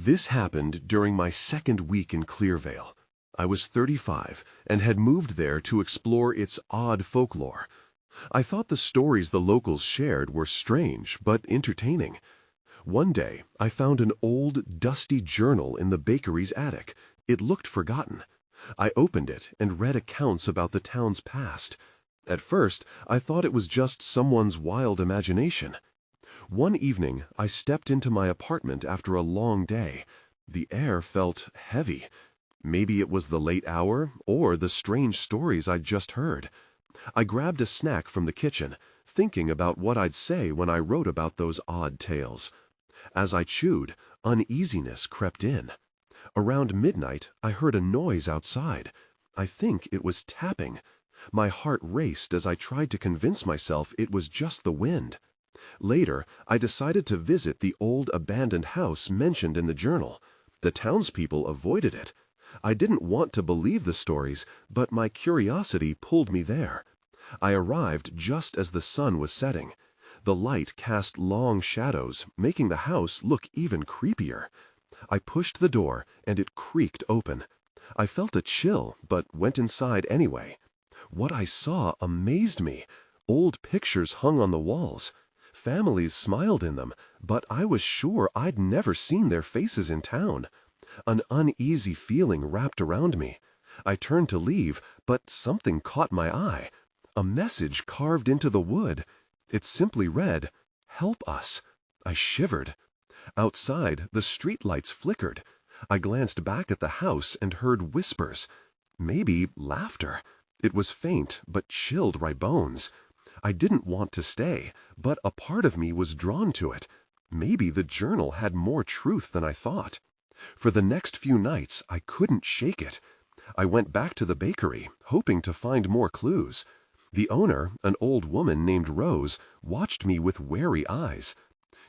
This happened during my second week in Clearvale. I was 35 and had moved there to explore its odd folklore. I thought the stories the locals shared were strange but entertaining. One day, I found an old, dusty journal in the bakery's attic. It looked forgotten. I opened it and read accounts about the town's past. At first, I thought it was just someone's wild imagination. One evening, I stepped into my apartment after a long day. The air felt heavy. Maybe it was the late hour or the strange stories I'd just heard. I grabbed a snack from the kitchen, thinking about what I'd say when I wrote about those odd tales. As I chewed, uneasiness crept in. Around midnight, I heard a noise outside. I think it was tapping. My heart raced as I tried to convince myself it was just the wind. Later, I decided to visit the old abandoned house mentioned in the journal. The townspeople avoided it. I didn't want to believe the stories, but my curiosity pulled me there. I arrived just as the sun was setting. The light cast long shadows, making the house look even creepier. I pushed the door, and it creaked open. I felt a chill, but went inside anyway. What I saw amazed me. Old pictures hung on the walls. Families smiled in them, but I was sure I'd never seen their faces in town. An uneasy feeling wrapped around me. I turned to leave, but something caught my eye. A message carved into the wood. It simply read, "Help us." I shivered. Outside, the streetlights flickered. I glanced back at the house and heard whispers. Maybe laughter. It was faint, but chilled my bones. I didn't want to stay, but a part of me was drawn to it. Maybe the journal had more truth than I thought. For the next few nights, I couldn't shake it. I went back to the bakery, hoping to find more clues. The owner, an old woman named Rose, watched me with wary eyes.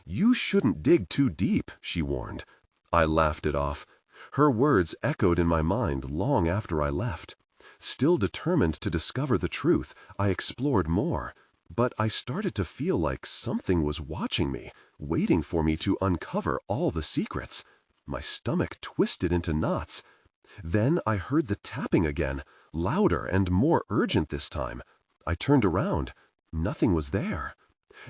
"You shouldn't dig too deep," she warned. I laughed it off. Her words echoed in my mind long after I left. Still determined to discover the truth, I explored more. But I started to feel like something was watching me, waiting for me to uncover all the secrets. My stomach twisted into knots. Then I heard the tapping again, louder and more urgent this time. I turned around. Nothing was there.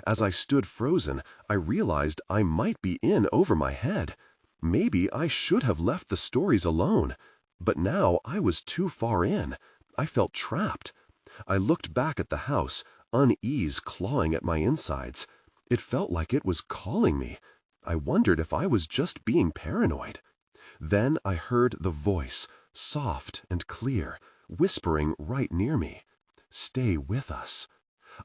As I stood frozen, I realized I might be in over my head. Maybe I should have left the stories alone. But now I was too far in. I felt trapped. I looked back at the house, unease clawing at my insides. It felt like it was calling me. I wondered if I was just being paranoid. Then I heard the voice, soft and clear, whispering right near me. "Stay with us."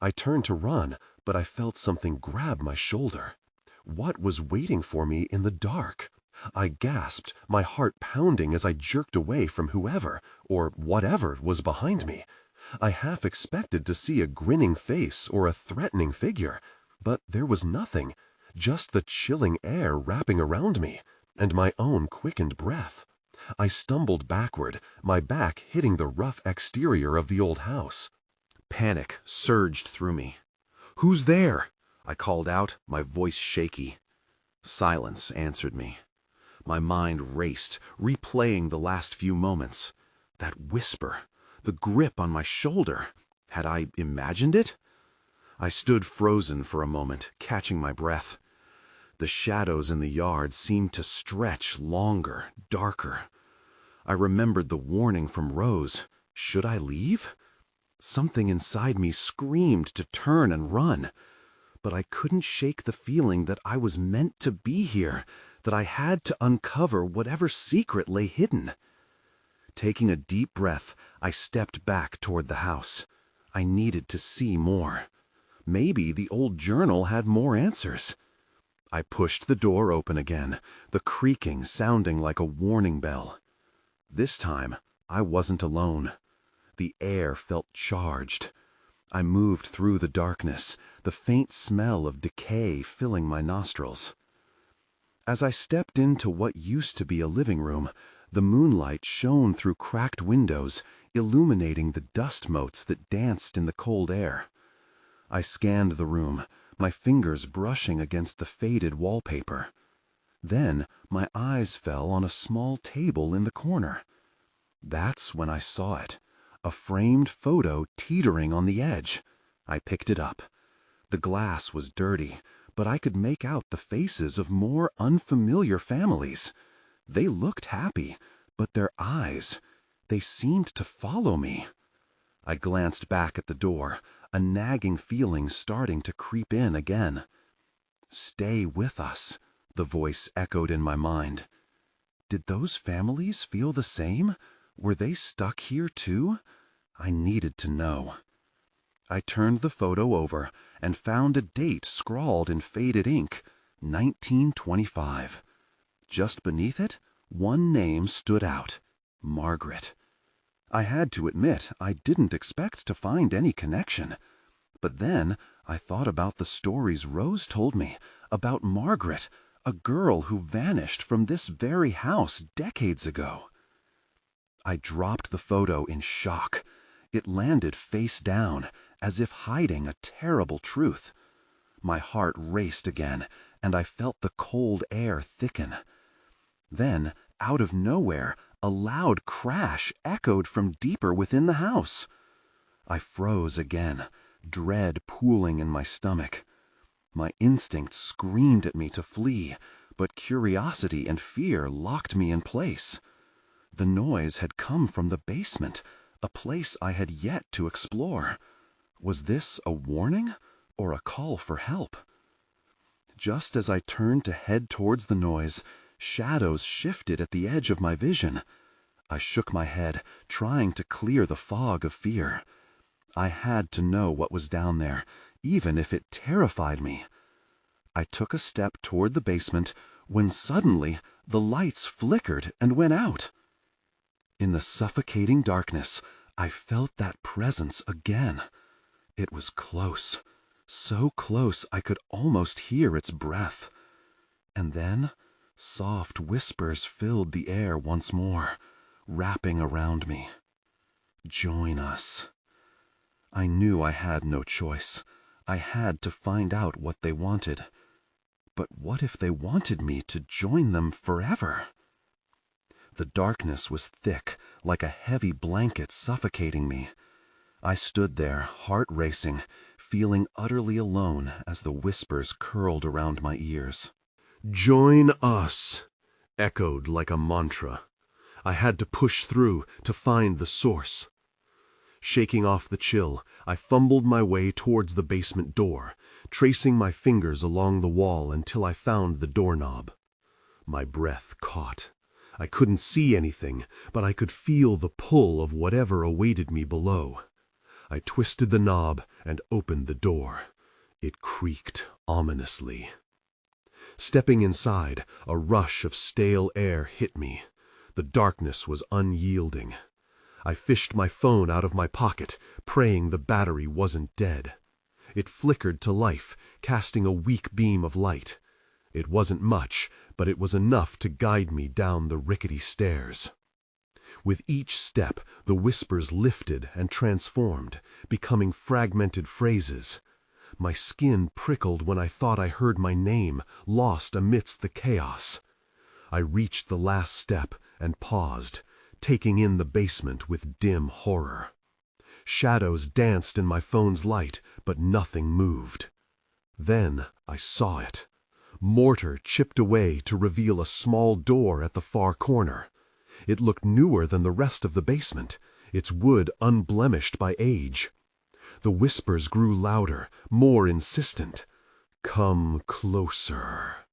I turned to run, but I felt something grab my shoulder. What was waiting for me in the dark? I gasped, my heart pounding as I jerked away from whoever, or whatever, was behind me. I half expected to see a grinning face or a threatening figure, but there was nothing, just the chilling air wrapping around me, and my own quickened breath. I stumbled backward, my back hitting the rough exterior of the old house. Panic surged through me. "Who's there?" I called out, my voice shaky. Silence answered me. My mind raced, replaying the last few moments. That whisper, the grip on my shoulder. Had I imagined it? I stood frozen for a moment, catching my breath. The shadows in the yard seemed to stretch longer, darker. I remembered the warning from Rose. Should I leave? Something inside me screamed to turn and run. But I couldn't shake the feeling that I was meant to be here, that I had to uncover whatever secret lay hidden. Taking a deep breath, I stepped back toward the house. I needed to see more. Maybe the old journal had more answers. I pushed the door open again, the creaking sounding like a warning bell. This time, I wasn't alone. The air felt charged. I moved through the darkness, the faint smell of decay filling my nostrils. As I stepped into what used to be a living room, the moonlight shone through cracked windows, illuminating the dust motes that danced in the cold air. I scanned the room, my fingers brushing against the faded wallpaper. Then my eyes fell on a small table in the corner. That's when I saw it, a framed photo teetering on the edge. I picked it up. The glass was dirty, but I could make out the faces of more unfamiliar families. They looked happy, but their eyes, they seemed to follow me. I glanced back at the door, a nagging feeling starting to creep in again. "Stay with us," the voice echoed in my mind. Did those families feel the same? Were they stuck here too? I needed to know. I turned the photo over and found a date scrawled in faded ink, 1925. Just beneath it, one name stood out, Margaret. I had to admit I didn't expect to find any connection. But then I thought about the stories Rose told me about Margaret, a girl who vanished from this very house decades ago. I dropped the photo in shock. It landed face down, as if hiding a terrible truth. My heart raced again, and I felt the cold air thicken. Then, out of nowhere, a loud crash echoed from deeper within the house. I froze again, dread pooling in my stomach. My instincts screamed at me to flee, but curiosity and fear locked me in place. The noise had come from the basement, a place I had yet to explore. Was this a warning or a call for help? Just as I turned to head towards the noise, shadows shifted at the edge of my vision. I shook my head, trying to clear the fog of fear. I had to know what was down there, even if it terrified me. I took a step toward the basement when suddenly the lights flickered and went out. In the suffocating darkness, I felt that presence again. It was close, so close I could almost hear its breath. And then soft whispers filled the air once more, wrapping around me. "Join us." I knew I had no choice. I had to find out what they wanted. But what if they wanted me to join them forever? The darkness was thick, like a heavy blanket suffocating me. I stood there, heart racing, feeling utterly alone as the whispers curled around my ears. "Join us," echoed like a mantra. I had to push through to find the source. Shaking off the chill, I fumbled my way towards the basement door, tracing my fingers along the wall until I found the doorknob. My breath caught. I couldn't see anything, but I could feel the pull of whatever awaited me below. I twisted the knob and opened the door. It creaked ominously. Stepping inside, a rush of stale air hit me. The darkness was unyielding. I fished my phone out of my pocket, praying the battery wasn't dead. It flickered to life, casting a weak beam of light. It wasn't much, but it was enough to guide me down the rickety stairs. With each step, the whispers lifted and transformed, becoming fragmented phrases. My skin prickled when I thought I heard my name, lost amidst the chaos. I reached the last step and paused, taking in the basement with dim horror. Shadows danced in my phone's light, but nothing moved. Then I saw it. Mortar chipped away to reveal a small door at the far corner. It looked newer than the rest of the basement, its wood unblemished by age. The whispers grew louder, more insistent. "Come closer."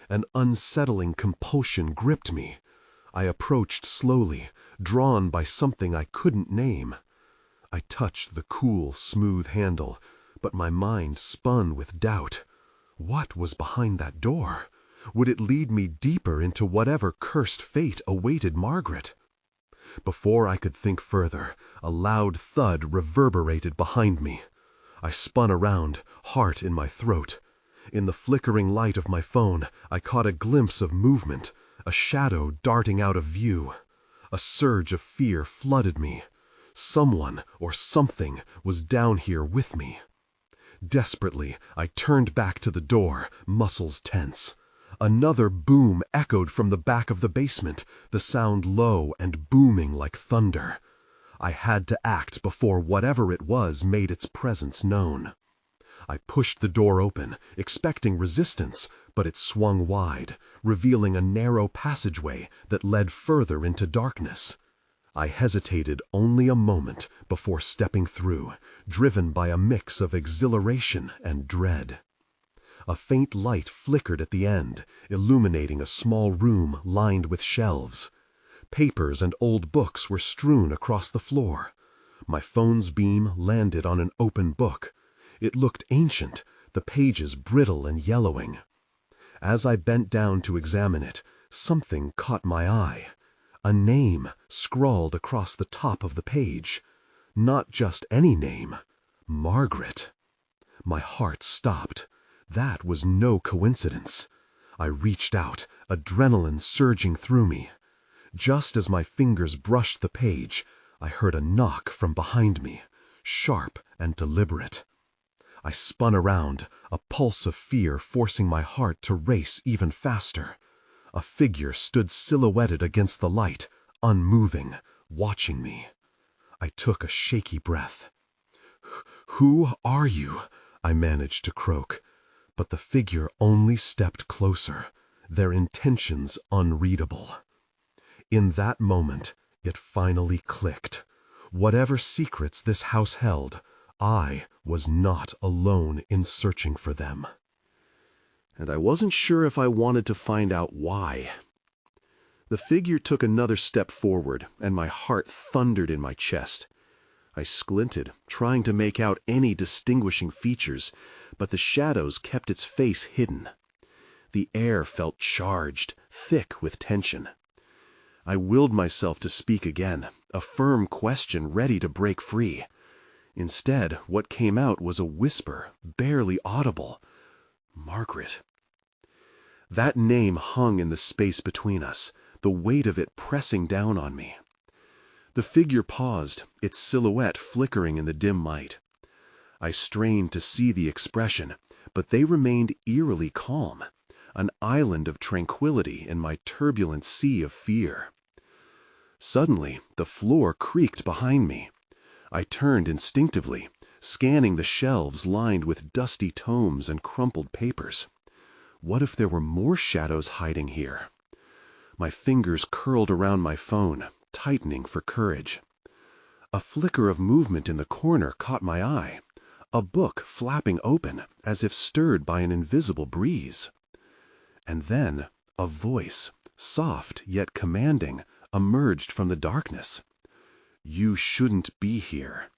An unsettling compulsion gripped me. I approached slowly, drawn by something I couldn't name. I touched the cool, smooth handle, but my mind spun with doubt. What was behind that door? Would it lead me deeper into whatever cursed fate awaited Margaret? Before I could think further, a loud thud reverberated behind me. I spun around, heart in my throat. In the flickering light of my phone, I caught a glimpse of movement, a shadow darting out of view. A surge of fear flooded me. Someone or something was down here with me. Desperately, I turned back to the door, muscles tense. Another boom echoed from the back of the basement, the sound low and booming like thunder. I had to act before whatever it was made its presence known. I pushed the door open, expecting resistance, but it swung wide, revealing a narrow passageway that led further into darkness. I hesitated only a moment before stepping through, driven by a mix of exhilaration and dread. A faint light flickered at the end, illuminating a small room lined with shelves. Papers and old books were strewn across the floor. My phone's beam landed on an open book. It looked ancient, the pages brittle and yellowing. As I bent down to examine it, something caught my eye. A name scrawled across the top of the page. Not just any name. Margaret. My heart stopped. That was no coincidence. I reached out, adrenaline surging through me. Just as my fingers brushed the page, I heard a knock from behind me, sharp and deliberate. I spun around, a pulse of fear forcing my heart to race even faster. A figure stood silhouetted against the light, unmoving, watching me. I took a shaky breath. "Who are you?" I managed to croak. But the figure only stepped closer, their intentions unreadable. In that moment, it finally clicked. Whatever secrets this house held, I was not alone in searching for them. And I wasn't sure if I wanted to find out why. The figure took another step forward, and my heart thundered in my chest. I squinted, trying to make out any distinguishing features, but the shadows kept its face hidden. The air felt charged, thick with tension. I willed myself to speak again, a firm question ready to break free. Instead, what came out was a whisper, barely audible. Margaret. That name hung in the space between us, the weight of it pressing down on me. The figure paused, its silhouette flickering in the dim light. I strained to see the expression, but they remained eerily calm, an island of tranquility in my turbulent sea of fear. Suddenly, the floor creaked behind me. I turned instinctively, scanning the shelves lined with dusty tomes and crumpled papers. What if there were more shadows hiding here? My fingers curled around my phone, tightening for courage. A flicker of movement in the corner caught my eye, a book flapping open as if stirred by an invisible breeze. And then a voice, soft yet commanding, emerged from the darkness. "You shouldn't be here."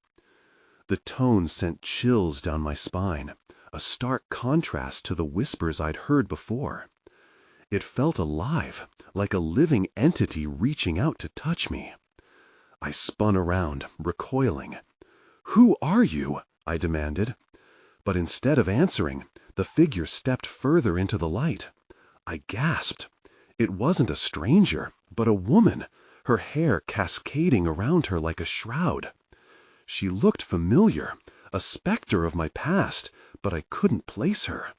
The tone sent chills down my spine, a stark contrast to the whispers I'd heard before. It felt alive, like a living entity reaching out to touch me. I spun around, recoiling. "Who are you?" I demanded. But instead of answering, the figure stepped further into the light. I gasped. It wasn't a stranger, but a woman, her hair cascading around her like a shroud. She looked familiar, a specter of my past, but I couldn't place her.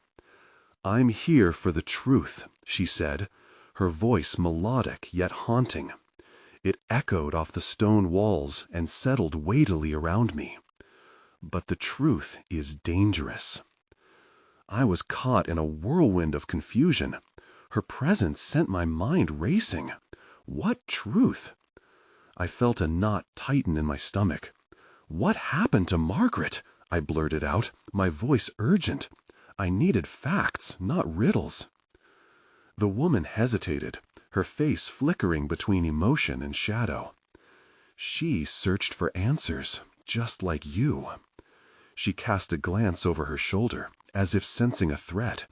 "I'm here for the truth," she said, her voice melodic yet haunting. It echoed off the stone walls and settled weightily around me. "But the truth is dangerous." I was caught in a whirlwind of confusion. Her presence sent my mind racing. What truth? I felt a knot tighten in my stomach. "What happened to Margaret?" I blurted out, my voice urgent. I needed facts, not riddles. The woman hesitated, her face flickering between emotion and shadow. "She searched for answers, just like you." She cast a glance over her shoulder, as if sensing a threat.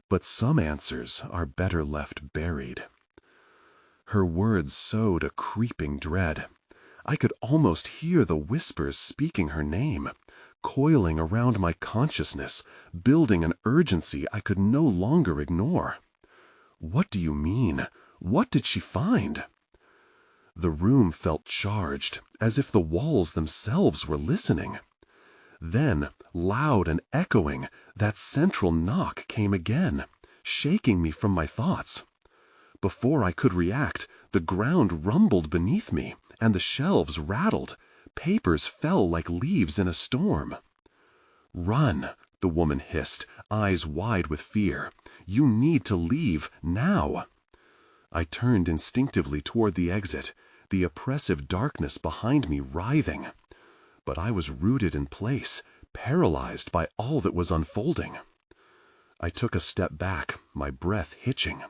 "But some answers are better left buried." Her words sowed a creeping dread. I could almost hear the whispers speaking her name, coiling around my consciousness, building an urgency I could no longer ignore. "What do you mean? What did she find?" The room felt charged, as if the walls themselves were listening. Then, loud and echoing, that central knock came again, shaking me from my thoughts. Before I could react, the ground rumbled beneath me, and the shelves rattled. Papers fell like leaves in a storm. "Run," the woman hissed, eyes wide with fear. "You need to leave now." I turned instinctively toward the exit, the oppressive darkness behind me writhing. But I was rooted in place, paralyzed by all that was unfolding. I took a step back, my breath hitching.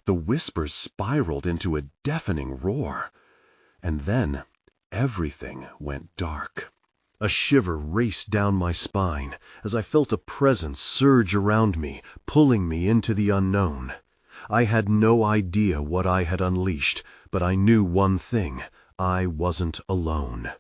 The whispers spiraled into a deafening roar. And then everything went dark. A shiver raced down my spine as I felt a presence surge around me, pulling me into the unknown. I had no idea what I had unleashed, but I knew one thing: I wasn't alone.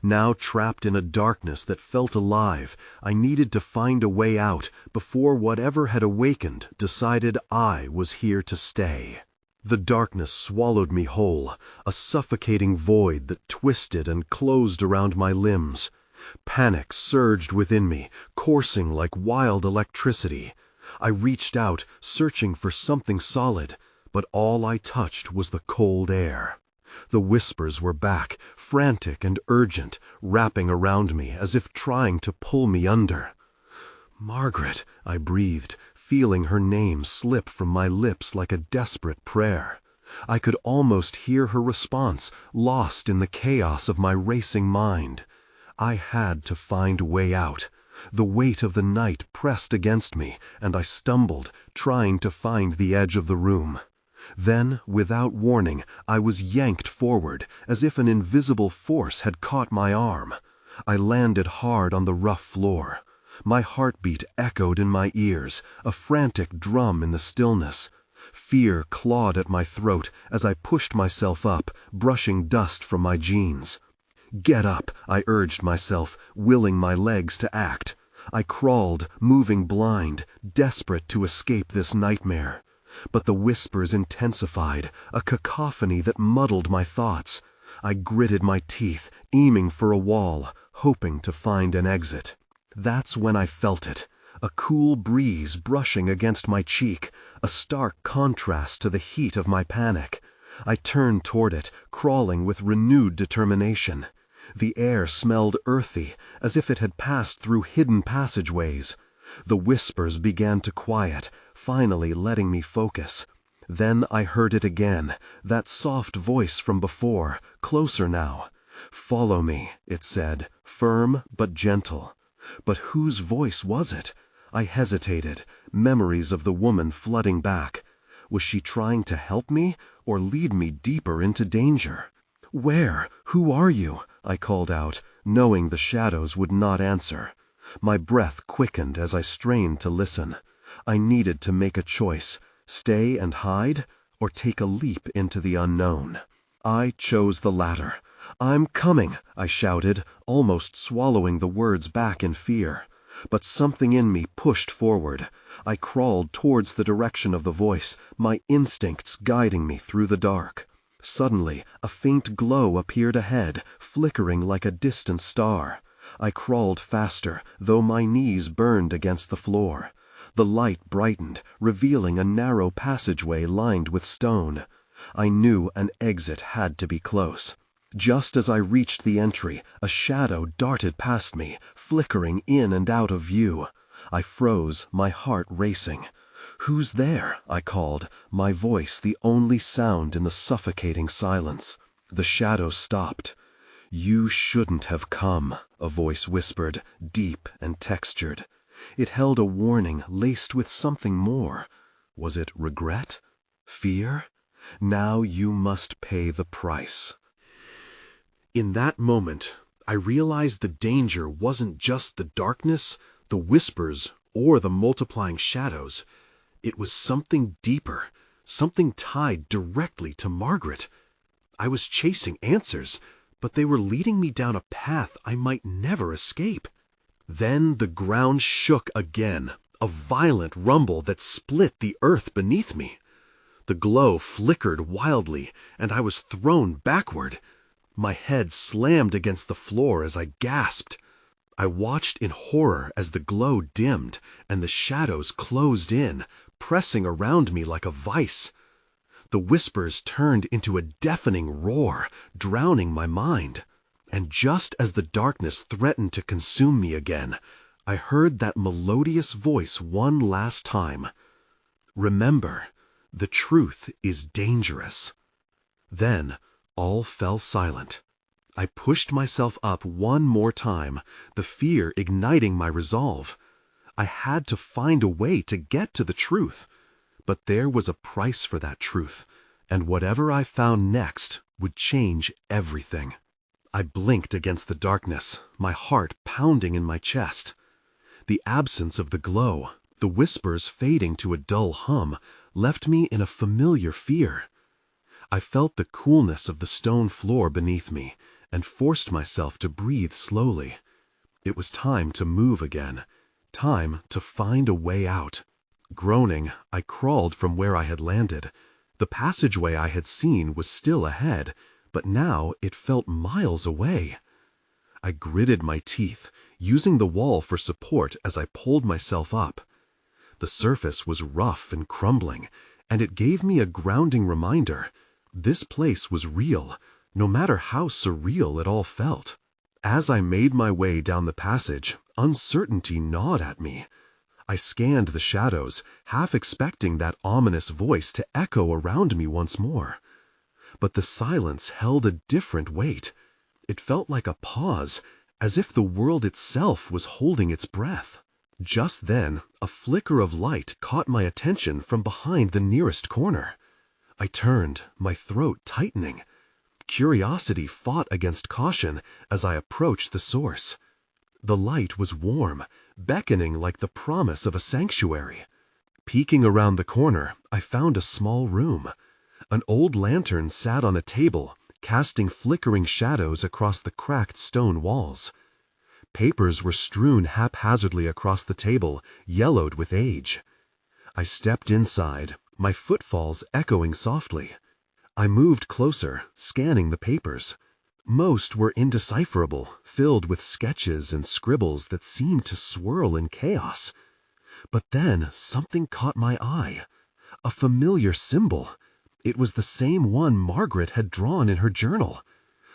Now trapped in a darkness that felt alive, I needed to find a way out before whatever had awakened decided I was here to stay. The darkness swallowed me whole, a suffocating void that twisted and closed around my limbs. Panic surged within me, coursing like wild electricity. I reached out, searching for something solid, but all I touched was the cold air. The whispers were back, frantic and urgent, wrapping around me as if trying to pull me under. "Margaret," I breathed, feeling her name slip from my lips like a desperate prayer. I could almost hear her response, lost in the chaos of my racing mind. I had to find a way out. The weight of the night pressed against me, and I stumbled, trying to find the edge of the room. Then, without warning, I was yanked forward, as if an invisible force had caught my arm. I landed hard on the rough floor. My heartbeat echoed in my ears, a frantic drum in the stillness. Fear clawed at my throat as I pushed myself up, brushing dust from my jeans. "Get up," I urged myself, willing my legs to act. I crawled, moving blind, desperate to escape this nightmare. But the whispers intensified, a cacophony that muddled my thoughts. I gritted my teeth, aiming for a wall, hoping to find an exit. That's when I felt it, a cool breeze brushing against my cheek, a stark contrast to the heat of my panic. I turned toward it, crawling with renewed determination. The air smelled earthy, as if it had passed through hidden passageways. The whispers began to quiet, finally letting me focus. Then I heard it again, that soft voice from before, closer now. "Follow me," it said, firm but gentle. But whose voice was it? I hesitated, memories of the woman flooding back. Was she trying to help me, or lead me deeper into danger? "Where? Who are you?" I called out, knowing the shadows would not answer. My breath quickened as I strained to listen. I needed to make a choice: stay and hide, or take a leap into the unknown. I chose the latter. "I'm coming," I shouted, almost swallowing the words back in fear. But something in me pushed forward. I crawled towards the direction of the voice, my instincts guiding me through the dark. Suddenly, a faint glow appeared ahead, flickering like a distant star. I crawled faster, though my knees burned against the floor. The light brightened, revealing a narrow passageway lined with stone. I knew an exit had to be close. Just as I reached the entry, a shadow darted past me, flickering in and out of view. I froze, my heart racing. "Who's there?" I called, my voice the only sound in the suffocating silence. The shadow stopped. "You shouldn't have come," a voice whispered, deep and textured. It held a warning laced with something more. Was it regret? Fear? Now you must pay the price. In that moment, I realized the danger wasn't just the darkness, the whispers, or the multiplying shadows. It was something deeper, something tied directly to Margaret. I was chasing answers, but they were leading me down a path I might never escape. Then the ground shook again, a violent rumble that split the earth beneath me. The glow flickered wildly, and I was thrown backward. My head slammed against the floor as I gasped. I watched in horror as the glow dimmed and the shadows closed in, pressing around me like a vice. The whispers turned into a deafening roar, drowning my mind. And just as the darkness threatened to consume me again, I heard that melodious voice one last time. Remember, the truth is dangerous. Then, all fell silent. I pushed myself up one more time, the fear igniting my resolve. I had to find a way to get to the truth. But there was a price for that truth, and whatever I found next would change everything. I blinked against the darkness, my heart pounding in my chest. The absence of the glow, the whispers fading to a dull hum, left me in a familiar fear. I felt the coolness of the stone floor beneath me and forced myself to breathe slowly. It was time to move again, time to find a way out. Groaning, I crawled from where I had landed. The passageway I had seen was still ahead, but now it felt miles away. I gritted my teeth, using the wall for support as I pulled myself up. The surface was rough and crumbling, and it gave me a grounding reminder. This place was real, no matter how surreal it all felt. As I made my way down the passage, uncertainty gnawed at me. I scanned the shadows, half expecting that ominous voice to echo around me once more. But the silence held a different weight. It felt like a pause, as if the world itself was holding its breath. Just then, a flicker of light caught my attention from behind the nearest corner. I turned, my throat tightening. Curiosity fought against caution as I approached the source. The light was warm, beckoning like the promise of a sanctuary. Peeking around the corner, I found a small room. An old lantern sat on a table, casting flickering shadows across the cracked stone walls. Papers were strewn haphazardly across the table, yellowed with age. I stepped inside, my footfalls echoing softly. I moved closer, scanning the papers. Most were indecipherable, filled with sketches and scribbles that seemed to swirl in chaos. But then something caught my eye. A familiar symbol. It was the same one Margaret had drawn in her journal.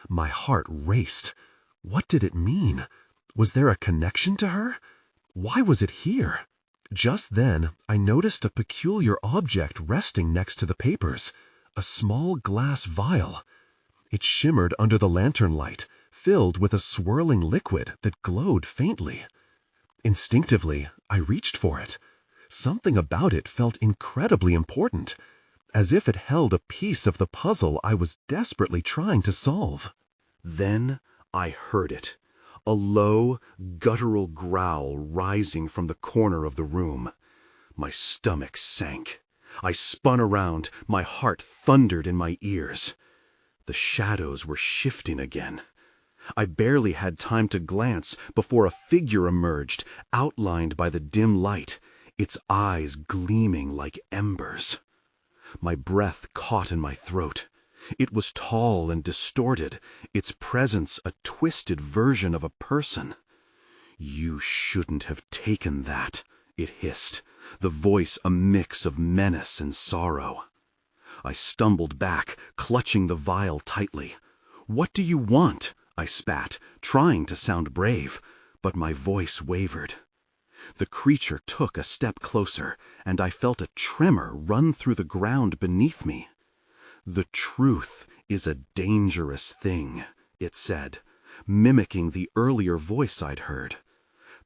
My heart raced. What did it mean? Was there a connection to her? Why was it here? Just then, I noticed a peculiar object resting next to the papers. A small glass vial. It shimmered under the lantern light, filled with a swirling liquid that glowed faintly. Instinctively, I reached for it. Something about it felt incredibly important, as if it held a piece of the puzzle I was desperately trying to solve. Then I heard it, a low, guttural growl rising from the corner of the room. My stomach sank. I spun around, my heart thundered in my ears. The shadows were shifting again. I barely had time to glance before a figure emerged, outlined by the dim light, its eyes gleaming like embers. My breath caught in my throat. It was tall and distorted, its presence a twisted version of a person. "You shouldn't have taken that," it hissed, the voice a mix of menace and sorrow. I stumbled back, clutching the vial tightly. "What do you want?" I spat, trying to sound brave, but my voice wavered. The creature took a step closer, and I felt a tremor run through the ground beneath me. "The truth is a dangerous thing," it said, mimicking the earlier voice I'd heard.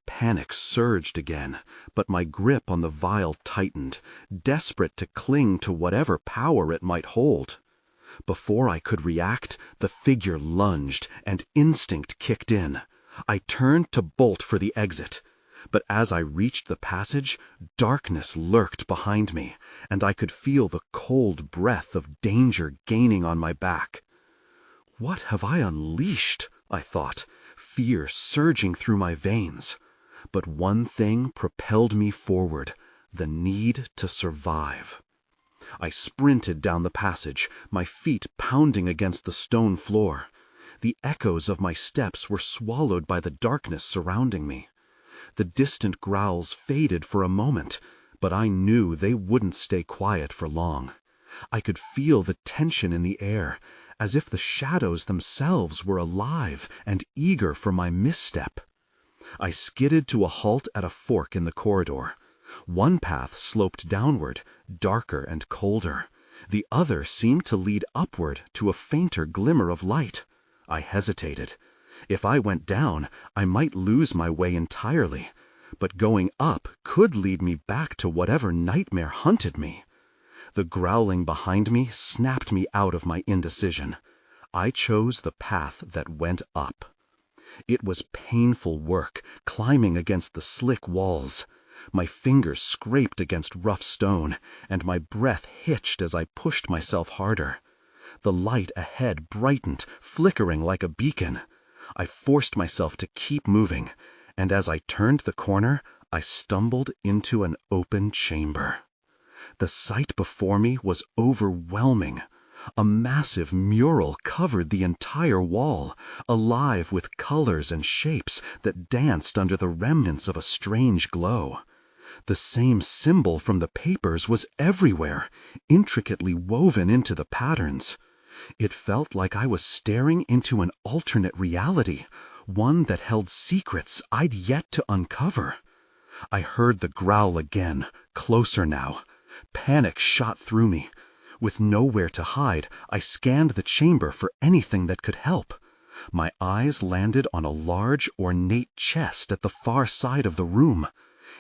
Panic surged again, but my grip on the vial tightened, desperate to cling to whatever power it might hold. Before I could react, the figure lunged, and instinct kicked in. I turned to bolt for the exit. But as I reached the passage, darkness lurked behind me, and I could feel the cold breath of danger gaining on my back. "What have I unleashed?" I thought, fear surging through my veins. But one thing propelled me forward, the need to survive. I sprinted down the passage, my feet pounding against the stone floor. The echoes of my steps were swallowed by the darkness surrounding me. The distant growls faded for a moment, but I knew they wouldn't stay quiet for long. I could feel the tension in the air, as if the shadows themselves were alive and eager for my misstep. I skidded to a halt at a fork in the corridor. One path sloped downward, darker and colder. The other seemed to lead upward to a fainter glimmer of light. I hesitated. If I went down, I might lose my way entirely, but going up could lead me back to whatever nightmare hunted me. The growling behind me snapped me out of my indecision. I chose the path that went up. It was painful work, climbing against the slick walls. My fingers scraped against rough stone, and my breath hitched as I pushed myself harder. The light ahead brightened, flickering like a beacon. I forced myself to keep moving, and as I turned the corner, I stumbled into an open chamber. The sight before me was overwhelming. A massive mural covered the entire wall, alive with colors and shapes that danced under the remnants of a strange glow. The same symbol from the papers was everywhere, intricately woven into the patterns. It felt like I was staring into an alternate reality, one that held secrets I'd yet to uncover. I heard the growl again, closer now. Panic shot through me. With nowhere to hide, I scanned the chamber for anything that could help. My eyes landed on a large, ornate chest at the far side of the room.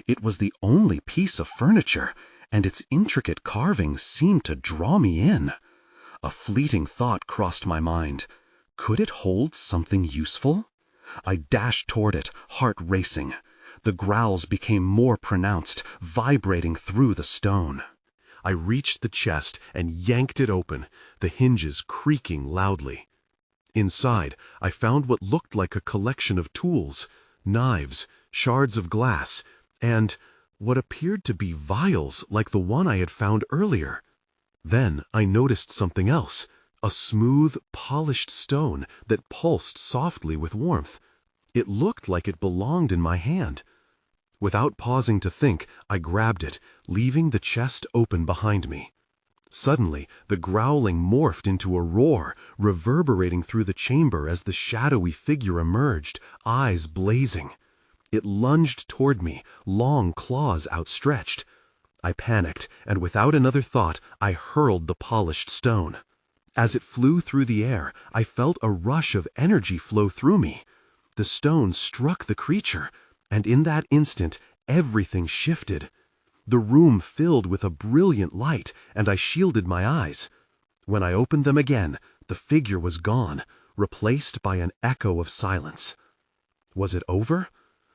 It was the only piece of furniture, and its intricate carvings seemed to draw me in. A fleeting thought crossed my mind. Could it hold something useful? I dashed toward it, heart racing. The growls became more pronounced, vibrating through the stone. I reached the chest and yanked it open, the hinges creaking loudly. Inside, I found what looked like a collection of tools, knives, shards of glass, and what appeared to be vials like the one I had found earlier. Then I noticed something else, a smooth, polished stone that pulsed softly with warmth. It looked like it belonged in my hand. Without pausing to think, I grabbed it, leaving the chest open behind me. Suddenly, the growling morphed into a roar, reverberating through the chamber as the shadowy figure emerged, eyes blazing. It lunged toward me, long claws outstretched. I panicked, and without another thought, I hurled the polished stone. As it flew through the air, I felt a rush of energy flow through me. The stone struck the creature, and in that instant, everything shifted. The room filled with a brilliant light, and I shielded my eyes. When I opened them again, the figure was gone, replaced by an echo of silence. Was it over?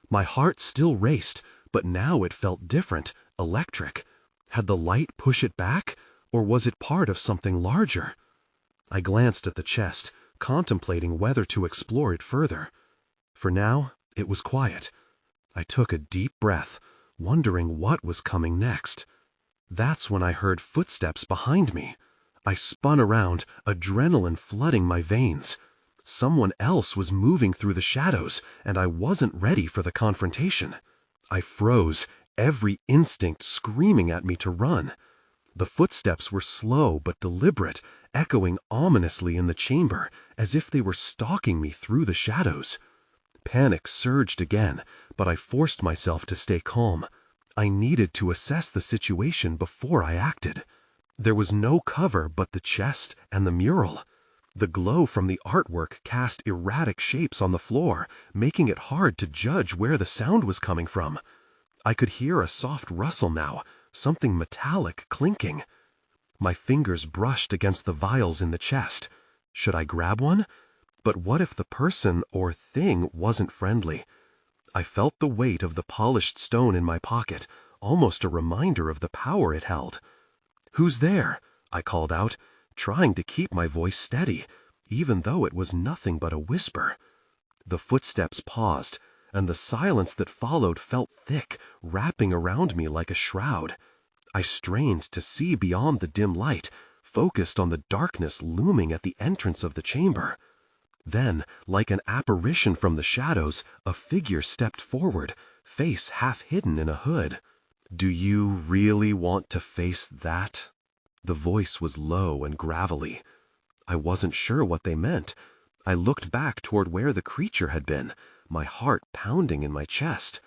My heart still raced, but now it felt different, electric. Had the light pushed it back, or was it part of something larger? I glanced at the chest, contemplating whether to explore it further. For now, it was quiet. I took a deep breath, wondering what was coming next. That's when I heard footsteps behind me. I spun around, adrenaline flooding my veins. Someone else was moving through the shadows, and I wasn't ready for the confrontation. I froze, every instinct screaming at me to run. The footsteps were slow but deliberate, echoing ominously in the chamber, as if they were stalking me through the shadows. Panic surged again, but I forced myself to stay calm. I needed to assess the situation before I acted. There was no cover but the chest and the mural. The glow from the artwork cast erratic shapes on the floor, making it hard to judge where the sound was coming from. I could hear a soft rustle now, something metallic clinking. My fingers brushed against the vials in the chest. Should I grab one? But what if the person or thing wasn't friendly? I felt the weight of the polished stone in my pocket, almost a reminder of the power it held. "Who's there?" I called out, trying to keep my voice steady, even though it was nothing but a whisper. The footsteps paused, and the silence that followed felt thick, wrapping around me like a shroud. I strained to see beyond the dim light, focused on the darkness looming at the entrance of the chamber. Then, like an apparition from the shadows, a figure stepped forward, face half hidden in a hood. "Do you really want to face that?" The voice was low and gravelly. I wasn't sure what they meant. I looked back toward where the creature had been, my heart pounding in my chest.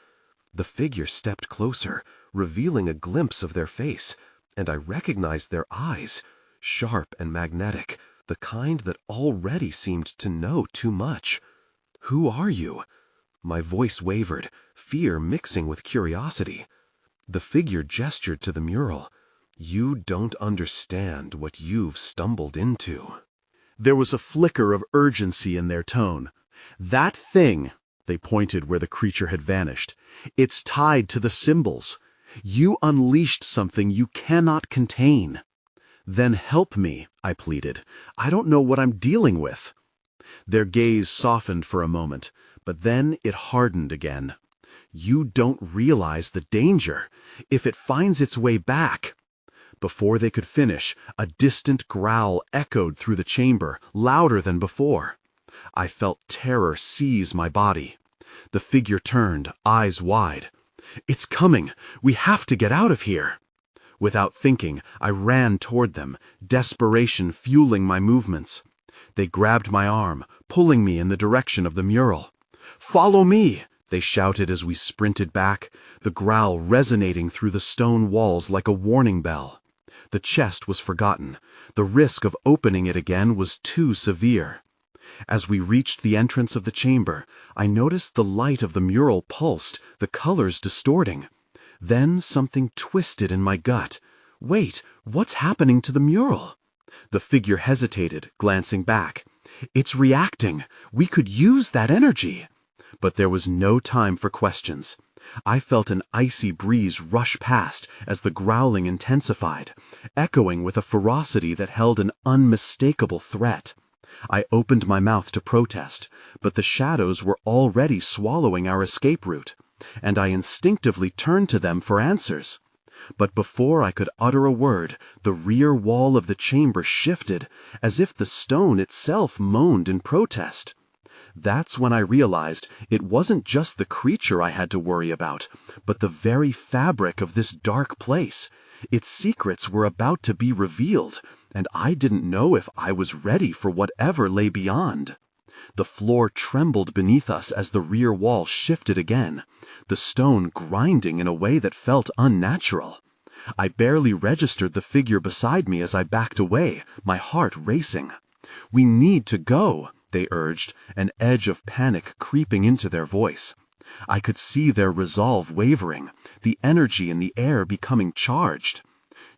The figure stepped closer, revealing a glimpse of their face, and I recognized their eyes, sharp and magnetic, the kind that already seemed to know too much. "Who are you?" My voice wavered, fear mixing with curiosity. The figure gestured to the mural. "You don't understand what you've stumbled into." There was a flicker of urgency in their tone. "That thing," they pointed where the creature had vanished, "it's tied to the symbols. You unleashed something you cannot contain." "Then help me," I pleaded. "I don't know what I'm dealing with." Their gaze softened for a moment, but then it hardened again. "You don't realize the danger. If it finds its way back—" Before they could finish, a distant growl echoed through the chamber, louder than before. I felt terror seize my body. The figure turned, eyes wide. "It's coming! We have to get out of here!" Without thinking, I ran toward them, desperation fueling my movements. They grabbed my arm, pulling me in the direction of the mural. "Follow me!" they shouted as we sprinted back, the growl resonating through the stone walls like a warning bell. The chest was forgotten. The risk of opening it again was too severe. As we reached the entrance of the chamber, I noticed the light of the mural pulsed, the colors distorting. Then something twisted in my gut. "Wait, what's happening to the mural?" The figure hesitated, glancing back. "It's reacting. We could use that energy." But there was no time for questions. I felt an icy breeze rush past as the growling intensified, echoing with a ferocity that held an unmistakable threat. I opened my mouth to protest, but the shadows were already swallowing our escape route, and I instinctively turned to them for answers. But before I could utter a word, the rear wall of the chamber shifted, as if the stone itself moaned in protest. That's when I realized it wasn't just the creature I had to worry about, but the very fabric of this dark place. Its secrets were about to be revealed, and I didn't know if I was ready for whatever lay beyond. The floor trembled beneath us as the rear wall shifted again, the stone grinding in a way that felt unnatural. I barely registered the figure beside me as I backed away, my heart racing. "We need to go," they urged, an edge of panic creeping into their voice. I could see their resolve wavering, the energy in the air becoming charged.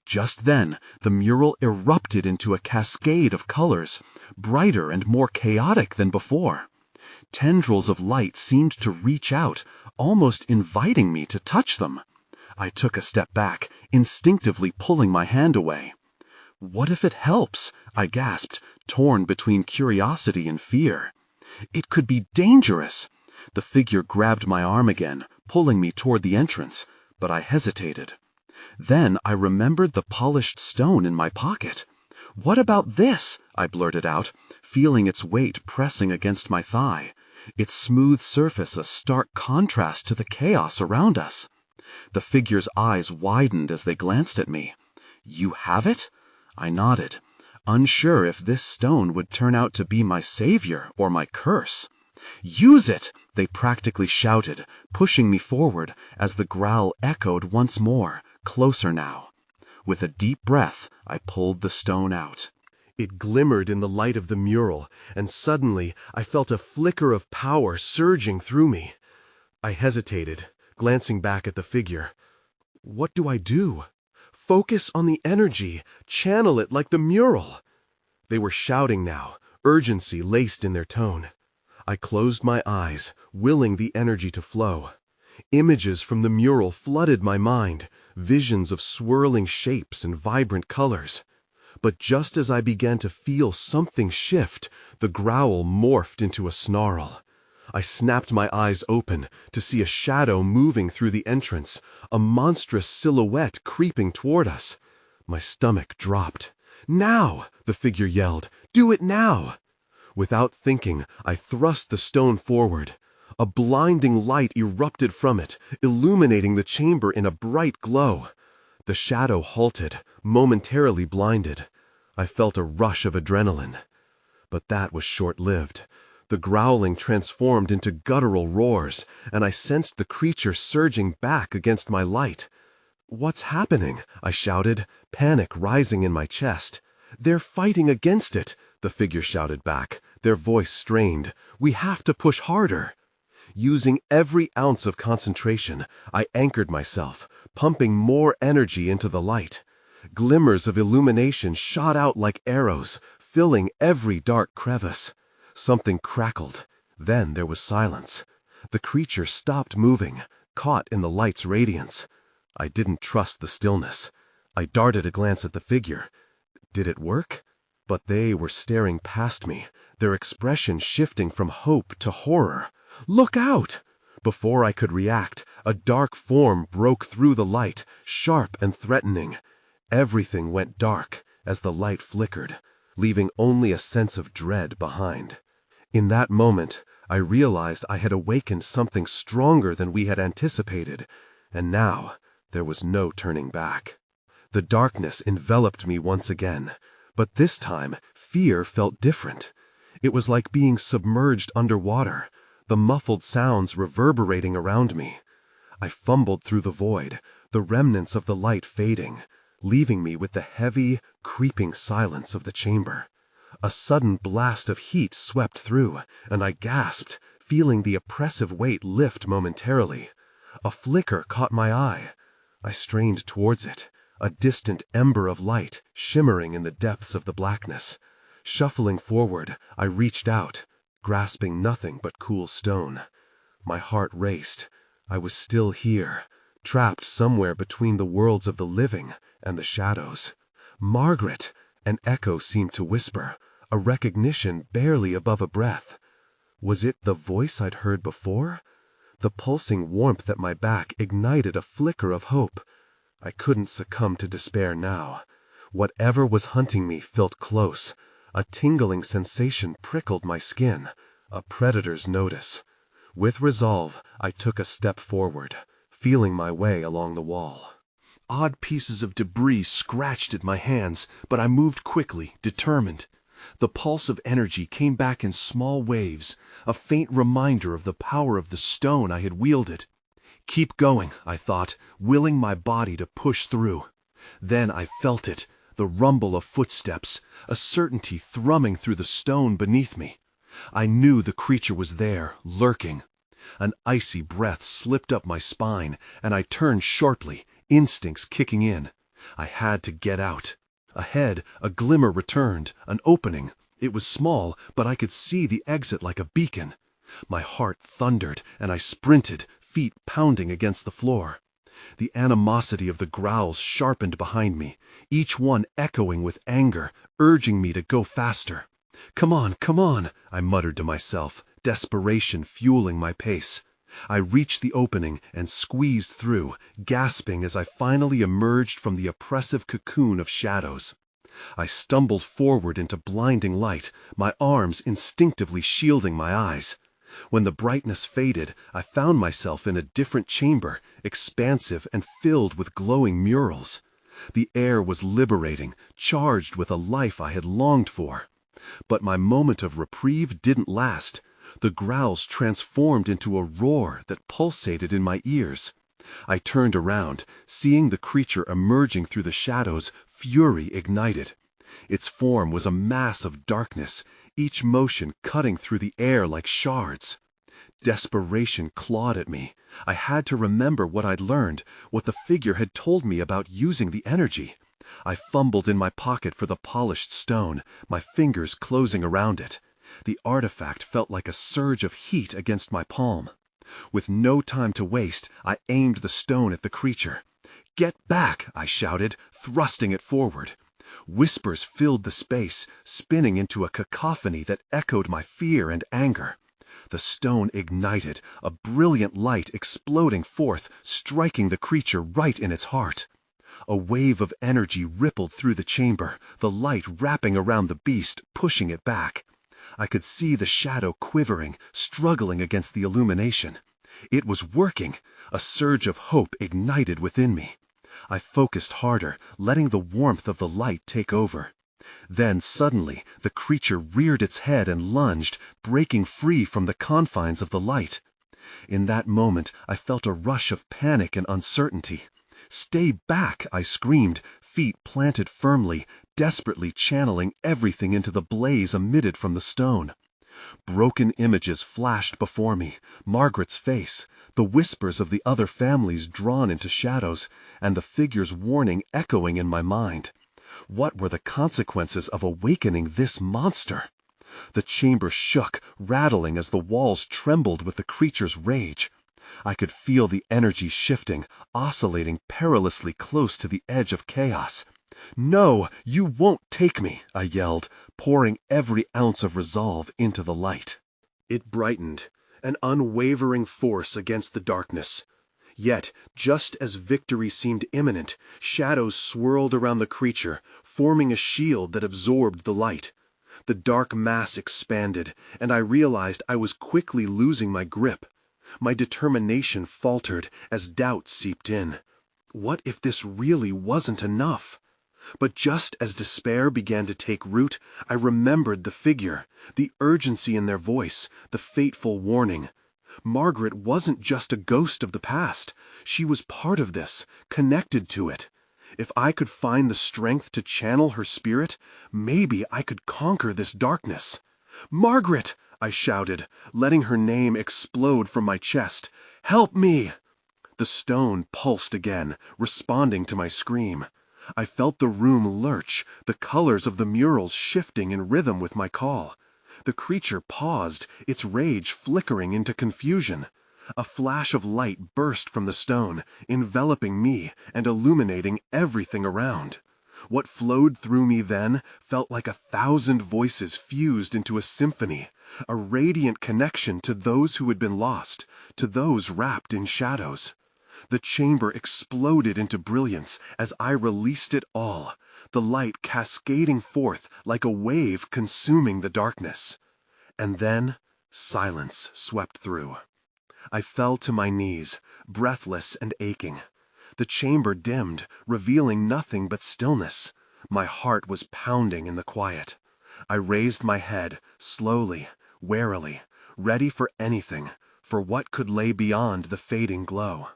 Just then, the mural erupted into a cascade of colors, brighter and more chaotic than before. Tendrils of light seemed to reach out, almost inviting me to touch them. I took a step back, instinctively pulling my hand away. "What if it helps?" I gasped, torn between curiosity and fear. "It could be dangerous." The figure grabbed my arm again, pulling me toward the entrance, but I hesitated. Then I remembered the polished stone in my pocket. "What about this?" I blurted out, feeling its weight pressing against my thigh, its smooth surface a stark contrast to the chaos around us. The figure's eyes widened as they glanced at me. "You have it?" I nodded, unsure if this stone would turn out to be my savior or my curse. "Use it!" they practically shouted, pushing me forward as the growl echoed once more, closer now. With a deep breath, I pulled the stone out. It glimmered in the light of the mural, and suddenly I felt a flicker of power surging through me. I hesitated, glancing back at the figure. What do I do? Focus on the energy, channel it like the mural. They were shouting now, urgency laced in their tone. I closed my eyes, willing the energy to flow. Images from the mural flooded my mind, visions of swirling shapes and vibrant colors. But just as I began to feel something shift, the growl morphed into a snarl. I snapped my eyes open to see a shadow moving through the entrance, a monstrous silhouette creeping toward us. My stomach dropped. "Now!" the figure yelled. "Do it now!" Without thinking, I thrust the stone forward. A blinding light erupted from it, illuminating the chamber in a bright glow. The shadow halted, momentarily blinded. I felt a rush of adrenaline. But that was short-lived. The growling transformed into guttural roars, and I sensed the creature surging back against my light. "What's happening?" I shouted, panic rising in my chest. "They're fighting against it," the figure shouted back, their voice strained. "We have to push harder." Using every ounce of concentration, I anchored myself, pumping more energy into the light. Glimmers of illumination shot out like arrows, filling every dark crevice. Something crackled. Then there was silence. The creature stopped moving, caught in the light's radiance. I didn't trust the stillness. I darted a glance at the figure. Did it work? But they were staring past me, their expression shifting from hope to horror. "Look out!" Before I could react, a dark form broke through the light, sharp and threatening. Everything went dark as the light flickered, leaving only a sense of dread behind. In that moment, I realized I had awakened something stronger than we had anticipated, and now there was no turning back. The darkness enveloped me once again, but this time fear felt different. It was like being submerged underwater, the muffled sounds reverberating around me. I fumbled through the void, the remnants of the light fading, leaving me with the heavy, creeping silence of the chamber. A sudden blast of heat swept through, and I gasped, feeling the oppressive weight lift momentarily. A flicker caught my eye. I strained towards it, a distant ember of light shimmering in the depths of the blackness. Shuffling forward, I reached out, grasping nothing but cool stone. My heart raced. I was still here, trapped somewhere between the worlds of the living and the shadows. "Margaret!" An echo seemed to whisper, a recognition barely above a breath. Was it the voice I'd heard before? The pulsing warmth at my back ignited a flicker of hope. I couldn't succumb to despair now. Whatever was hunting me felt close. A tingling sensation prickled my skin, a predator's notice. With resolve, I took a step forward, feeling my way along the wall. Odd pieces of debris scratched at my hands, but I moved quickly, determined. The pulse of energy came back in small waves, a faint reminder of the power of the stone I had wielded. Keep going, I thought, willing my body to push through. Then I felt it, the rumble of footsteps, a certainty thrumming through the stone beneath me. I knew the creature was there, lurking. An icy breath slipped up my spine, and I turned sharply, instincts kicking in. I had to get out. Ahead, a glimmer returned, an opening. It was small, but I could see the exit like a beacon. My heart thundered, and I sprinted, feet pounding against the floor. The animosity of the growls sharpened behind me, each one echoing with anger, urging me to go faster. Come on, I muttered to myself, desperation fueling my pace. I reached the opening and squeezed through, gasping as I finally emerged from the oppressive cocoon of shadows. I stumbled forward into blinding light, my arms instinctively shielding my eyes. When the brightness faded, I found myself in a different chamber, expansive and filled with glowing murals. The air was liberating, charged with a life I had longed for. But my moment of reprieve didn't last. The growls transformed into a roar that pulsated in my ears. I turned around, seeing the creature emerging through the shadows, fury ignited. Its form was a mass of darkness, each motion cutting through the air like shards. Desperation clawed at me. I had to remember what I'd learned, what the figure had told me about using the energy. I fumbled in my pocket for the polished stone, my fingers closing around it. The artifact felt like a surge of heat against my palm. With no time to waste, I aimed the stone at the creature. "Get back!" I shouted, thrusting it forward. Whispers filled the space, spinning into a cacophony that echoed my fear and anger. The stone ignited, a brilliant light exploding forth, striking the creature right in its heart. A wave of energy rippled through the chamber, the light wrapping around the beast, pushing it back. I could see the shadow quivering, struggling against the illumination. It was working. A surge of hope ignited within me. I focused harder, letting the warmth of the light take over. Then suddenly, the creature reared its head and lunged, breaking free from the confines of the light. In that moment, I felt a rush of panic and uncertainty. "Stay back!" I screamed, feet planted firmly, desperately channeling everything into the blaze emitted from the stone. Broken images flashed before me, Margaret's face, the whispers of the other families drawn into shadows, and the figure's warning echoing in my mind. What were the consequences of awakening this monster? The chamber shook, rattling as the walls trembled with the creature's rage. I could feel the energy shifting, oscillating perilously close to the edge of chaos. "No, you won't take me," I yelled, pouring every ounce of resolve into the light. It brightened, an unwavering force against the darkness. Yet, just as victory seemed imminent, shadows swirled around the creature, forming a shield that absorbed the light. The dark mass expanded, and I realized I was quickly losing my grip. My determination faltered as doubt seeped in. What if this really wasn't enough? But just as despair began to take root, I remembered the figure, the urgency in their voice, the fateful warning. Margaret wasn't just a ghost of the past. She was part of this, connected to it. If I could find the strength to channel her spirit, maybe I could conquer this darkness. "Margaret!" I shouted, letting her name explode from my chest. "Help me!" The stone pulsed again, responding to my scream. I felt the room lurch, the colors of the murals shifting in rhythm with my call. The creature paused, its rage flickering into confusion. A flash of light burst from the stone, enveloping me and illuminating everything around. What flowed through me then felt like 1,000 voices fused into a symphony, a radiant connection to those who had been lost, to those wrapped in shadows. The chamber exploded into brilliance as I released it all, the light cascading forth like a wave consuming the darkness. And then, silence swept through. I fell to my knees, breathless and aching. The chamber dimmed, revealing nothing but stillness. My heart was pounding in the quiet. I raised my head, slowly, warily, ready for anything, for what could lay beyond the fading glow.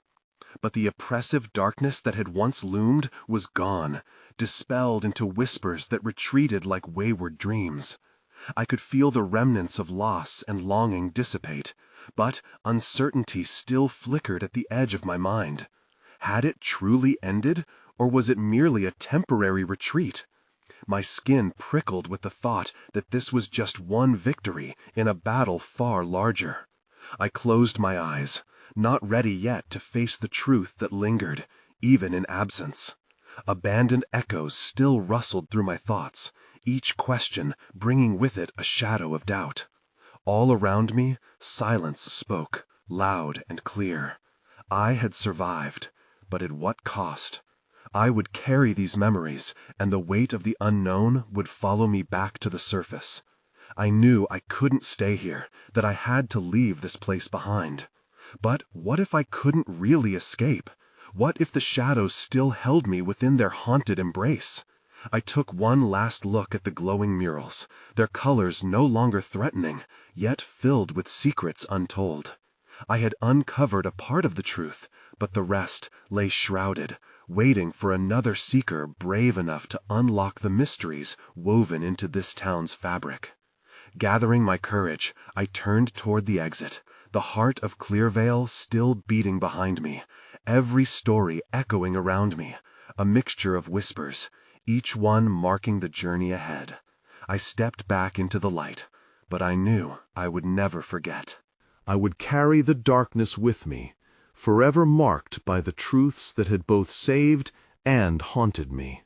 But the oppressive darkness that had once loomed was gone, dispelled into whispers that retreated like wayward dreams. I could feel the remnants of loss and longing dissipate, but uncertainty still flickered at the edge of my mind. Had it truly ended, or was it merely a temporary retreat? My skin prickled with the thought that this was just one victory in a battle far larger. I closed my eyes, not ready yet to face the truth that lingered, even in absence. Abandoned echoes still rustled through my thoughts, each question bringing with it a shadow of doubt. All around me, silence spoke, loud and clear. I had survived, but at what cost? I would carry these memories, and the weight of the unknown would follow me back to the surface. I knew I couldn't stay here, that I had to leave this place behind. But what if I couldn't really escape? What if the shadows still held me within their haunted embrace? I took one last look at the glowing murals, their colors no longer threatening, yet filled with secrets untold. I had uncovered a part of the truth, but the rest lay shrouded, waiting for another seeker brave enough to unlock the mysteries woven into this town's fabric. Gathering my courage, I turned toward the exit, the heart of Clearvale still beating behind me, every story echoing around me, a mixture of whispers, each one marking the journey ahead. I stepped back into the light, but I knew I would never forget. I would carry the darkness with me, forever marked by the truths that had both saved and haunted me.